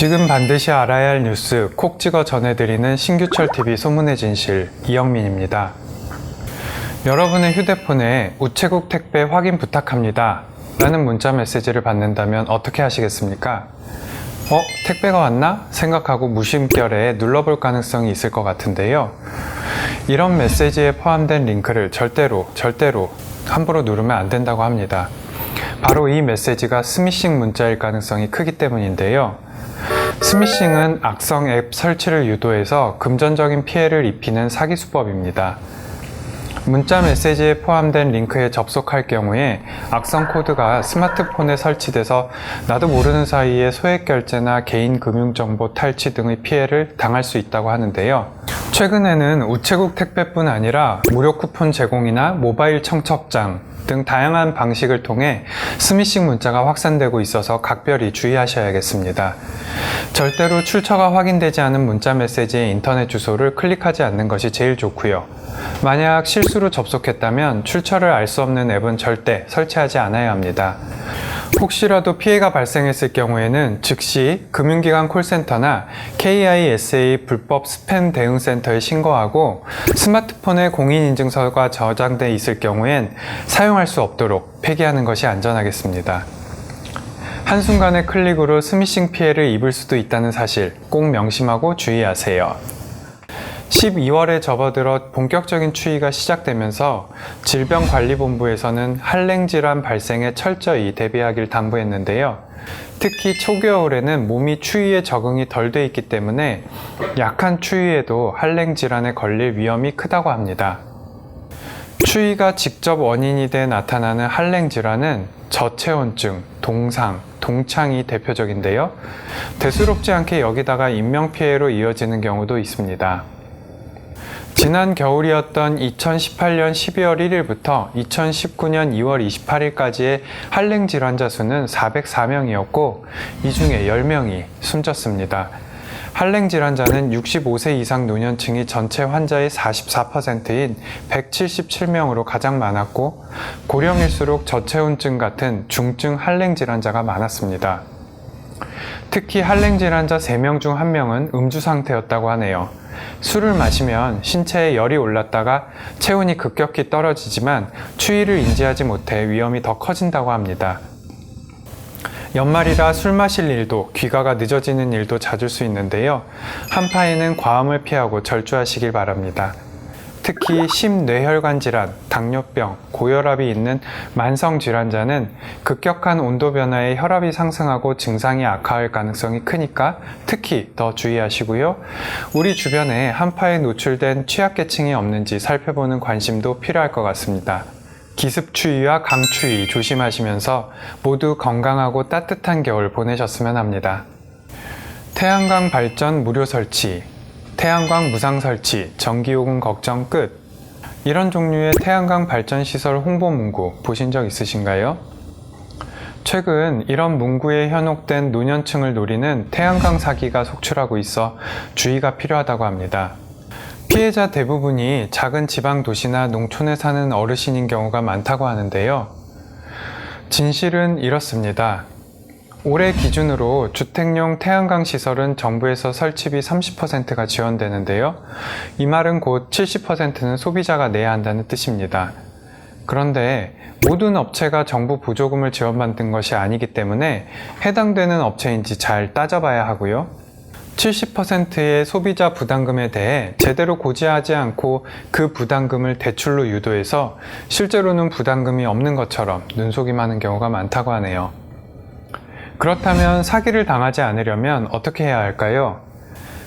지금 반드시 알아야 할 뉴스 콕 찍어 전해드리는 신규철TV 소문의 진실 이영민입니다. 여러분의 휴대폰에 우체국 택배 확인 부탁합니다 라는 문자 메시지를 받는다면 어떻게 하시겠습니까? 택배가 왔나? 생각하고 무심결에 눌러볼 가능성이 있을 것 같은데요. 이런 메시지에 포함된 링크를 절대로 함부로 누르면 안 된다고 합니다. 바로 이 메시지가 스미싱 문자일 가능성이 크기 때문인데요. 스미싱은 악성 앱 설치를 유도해서 금전적인 피해를 입히는 사기 수법입니다. 문자 메시지에 포함된 링크에 접속할 경우에 악성 코드가 스마트폰에 설치돼서 나도 모르는 사이에 소액 결제나 개인 금융정보 탈취 등의 피해를 당할 수 있다고 하는데요. 최근에는 우체국 택배뿐 아니라 무료 쿠폰 제공이나 모바일 청첩장 등 다양한 방식을 통해 스미싱 문자가 확산되고 있어서 각별히 주의하셔야겠습니다. 절대로 출처가 확인되지 않은 문자 메시지의 인터넷 주소를 클릭하지 않는 것이 제일 좋고요. 만약 실수로 접속했다면 출처를 알 수 없는 앱은 절대 설치하지 않아야 합니다. 혹시라도 피해가 발생했을 경우에는 즉시 금융기관 콜센터나 KISA 불법 스팸 대응센터에 신고하고 스마트폰에 공인인증서가 저장돼 있을 경우엔 사용할 수 없도록 폐기하는 것이 안전하겠습니다. 한순간의 클릭으로 스미싱 피해를 입을 수도 있다는 사실 꼭 명심하고 주의하세요. 12월에 접어들어 본격적인 추위가 시작되면서 질병관리본부에서는 한랭질환 발생에 철저히 대비하길 당부했는데요. 특히 초겨울에는 몸이 추위에 적응이 덜 돼 있기 때문에 약한 추위에도 한랭질환에 걸릴 위험이 크다고 합니다. 추위가 직접 원인이 돼 나타나는 한랭질환은 저체온증, 동상, 동창이 대표적인데요. 대수롭지 않게 여기다가 인명피해로 이어지는 경우도 있습니다. 지난 겨울이었던 2018년 12월 1일부터 2019년 2월 28일까지의 한랭 질환자 수는 404명이었고 이 중에 10명이 숨졌습니다. 한랭 질환자는 65세 이상 노년층이 전체 환자의 44%인 177명으로 가장 많았고 고령일수록 저체온증 같은 중증 한랭 질환자가 많았습니다. 특히 한랭 질환자 3명 중 1명은 음주 상태였다고 하네요. 술을 마시면 신체에 열이 올랐다가 체온이 급격히 떨어지지만 추위를 인지하지 못해 위험이 더 커진다고 합니다. 연말이라 술 마실 일도 귀가가 늦어지는 일도 잦을 수 있는데요. 한파에는 과음을 피하고 절주하시길 바랍니다. 특히 심뇌혈관 질환, 당뇨병, 고혈압이 있는 만성 질환자는 급격한 온도 변화에 혈압이 상승하고 증상이 악화할 가능성이 크니까 특히 더 주의하시고요. 우리 주변에 한파에 노출된 취약계층이 없는지 살펴보는 관심도 필요할 것 같습니다. 기습추위와 강추위 조심하시면서 모두 건강하고 따뜻한 겨울 보내셨으면 합니다. 태양광 발전 무료 설치, 태양광 무상 설치, 전기요금 걱정 끝. 이런 종류의 태양광 발전 시설 홍보 문구 보신 적 있으신가요? 최근 이런 문구에 현혹된 노년층을 노리는 태양광 사기가 속출하고 있어 주의가 필요하다고 합니다. 피해자 대부분이 작은 지방 도시나 농촌에 사는 어르신인 경우가 많다고 하는데요. 진실은 이렇습니다. 올해 기준으로 주택용 태양광 시설은 정부에서 설치비 30%가 지원되는데요. 이 말은 곧 70%는 소비자가 내야 한다는 뜻입니다. 그런데 모든 업체가 정부 보조금을 지원받는 것이 아니기 때문에 해당되는 업체인지 잘 따져봐야 하고요. 70%의 소비자 부담금에 대해 제대로 고지하지 않고 그 부담금을 대출로 유도해서 실제로는 부담금이 없는 것처럼 눈속임하는 경우가 많다고 하네요. 그렇다면 사기를 당하지 않으려면 어떻게 해야 할까요?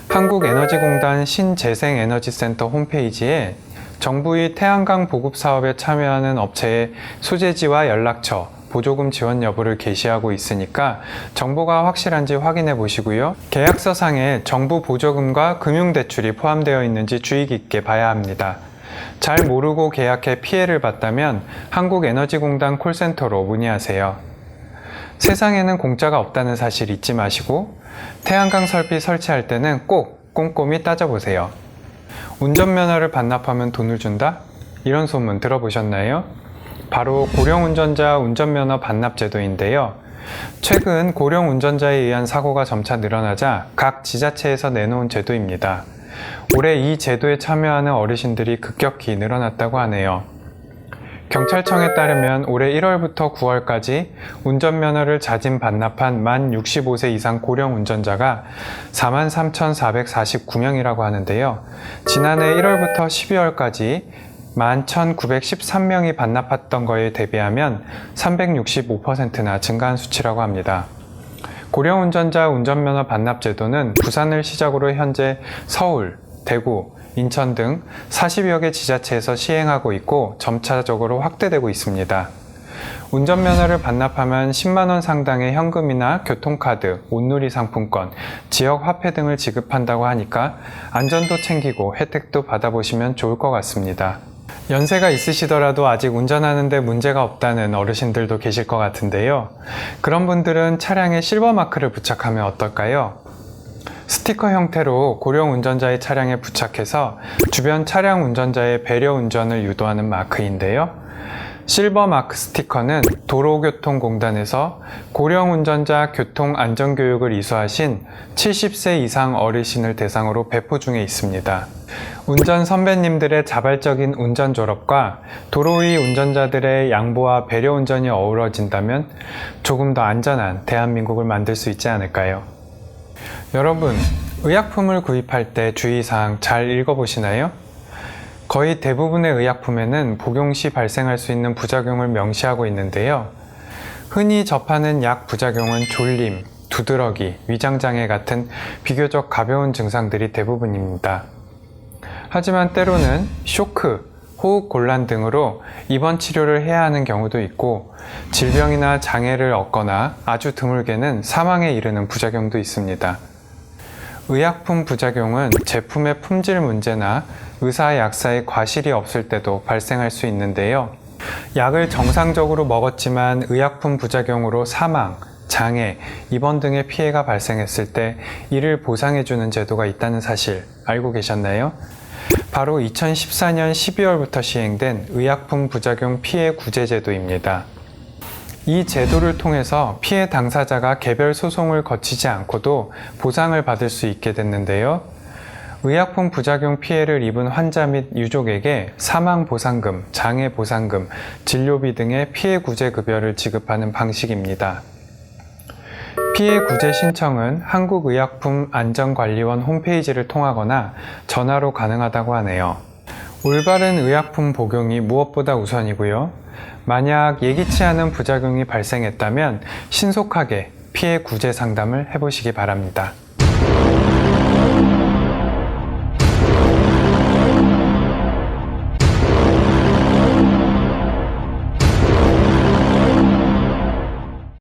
한국에너지공단 신재생에너지센터 홈페이지에 정부의 태양광 보급 사업에 참여하는 업체의 소재지와 연락처, 보조금 지원 여부를 게시하고 있으니까 정보가 확실한지 확인해 보시고요. 계약서상에 정부 보조금과 금융대출이 포함되어 있는지 주의 깊게 봐야 합니다. 잘 모르고 계약해 피해를 봤다면 한국에너지공단 콜센터로 문의하세요. 세상에는 공짜가 없다는 사실 잊지 마시고 태양광 설비 설치할 때는 꼭 꼼꼼히 따져보세요. 운전면허를 반납하면 돈을 준다? 이런 소문 들어보셨나요? 바로 고령운전자 운전면허 반납 제도인데요. 최근 고령 운전자에 의한 사고가 점차 늘어나자 각 지자체에서 내놓은 제도입니다. 올해 이 제도에 참여하는 어르신들이 급격히 늘어났다고 하네요. 경찰청에 따르면 올해 1월부터 9월까지 운전면허를 자진 반납한 만 65세 이상 고령 운전자가 43,449명이라고 하는데요. 지난해 1월부터 12월까지 11,913명이 반납했던 거에 대비하면 365%나 증가한 수치라고 합니다. 고령 운전자 운전면허 반납 제도는 부산을 시작으로 현재 서울, 대구, 인천 등 40여 개 지자체에서 시행하고 있고 점차적으로 확대되고 있습니다. 운전면허를 반납하면 10만 원 상당의 현금이나 교통카드, 온누리 상품권, 지역 화폐 등을 지급한다고 하니까 안전도 챙기고 혜택도 받아보시면 좋을 것 같습니다. 연세가 있으시더라도 아직 운전하는데 문제가 없다는 어르신들도 계실 것 같은데요. 그런 분들은 차량에 실버 마크를 부착하면 어떨까요? 스티커 형태로 고령 운전자의 차량에 부착해서 주변 차량 운전자의 배려 운전을 유도하는 마크인데요. 실버 마크 스티커는 도로교통공단에서 고령 운전자 교통 안전교육을 이수하신 70세 이상 어르신을 대상으로 배포 중에 있습니다. 운전 선배님들의 자발적인 운전 졸업과 도로 위 운전자들의 양보와 배려 운전이 어우러진다면 조금 더 안전한 대한민국을 만들 수 있지 않을까요? 여러분, 의약품을 구입할 때 주의사항 잘 읽어보시나요? 거의 대부분의 의약품에는 복용 시 발생할 수 있는 부작용을 명시하고 있는데요. 흔히 접하는 약 부작용은 졸림, 두드러기, 위장장애 같은 비교적 가벼운 증상들이 대부분입니다. 하지만 때로는 쇼크, 호흡 곤란 등으로 입원 치료를 해야 하는 경우도 있고 질병이나 장애를 얻거나 아주 드물게는 사망에 이르는 부작용도 있습니다. 의약품 부작용은 제품의 품질 문제나 의사 약사의 과실이 없을 때도 발생할 수 있는데요. 약을 정상적으로 먹었지만 의약품 부작용으로 사망, 장애, 입원 등의 피해가 발생했을 때 이를 보상해주는 제도가 있다는 사실 알고 계셨나요? 바로 2014년 12월부터 시행된 의약품 부작용 피해 구제 제도입니다. 이 제도를 통해서 피해 당사자가 개별 소송을 거치지 않고도 보상을 받을 수 있게 됐는데요. 의약품 부작용 피해를 입은 환자 및 유족에게 사망보상금, 장애보상금, 진료비 등의 피해 구제 급여를 지급하는 방식입니다. 피해 구제 신청은 한국의약품안전관리원 홈페이지를 통하거나 전화로 가능하다고 하네요. 올바른 의약품 복용이 무엇보다 우선이고요. 만약 예기치 않은 부작용이 발생했다면 신속하게 피해 구제 상담을 해보시기 바랍니다.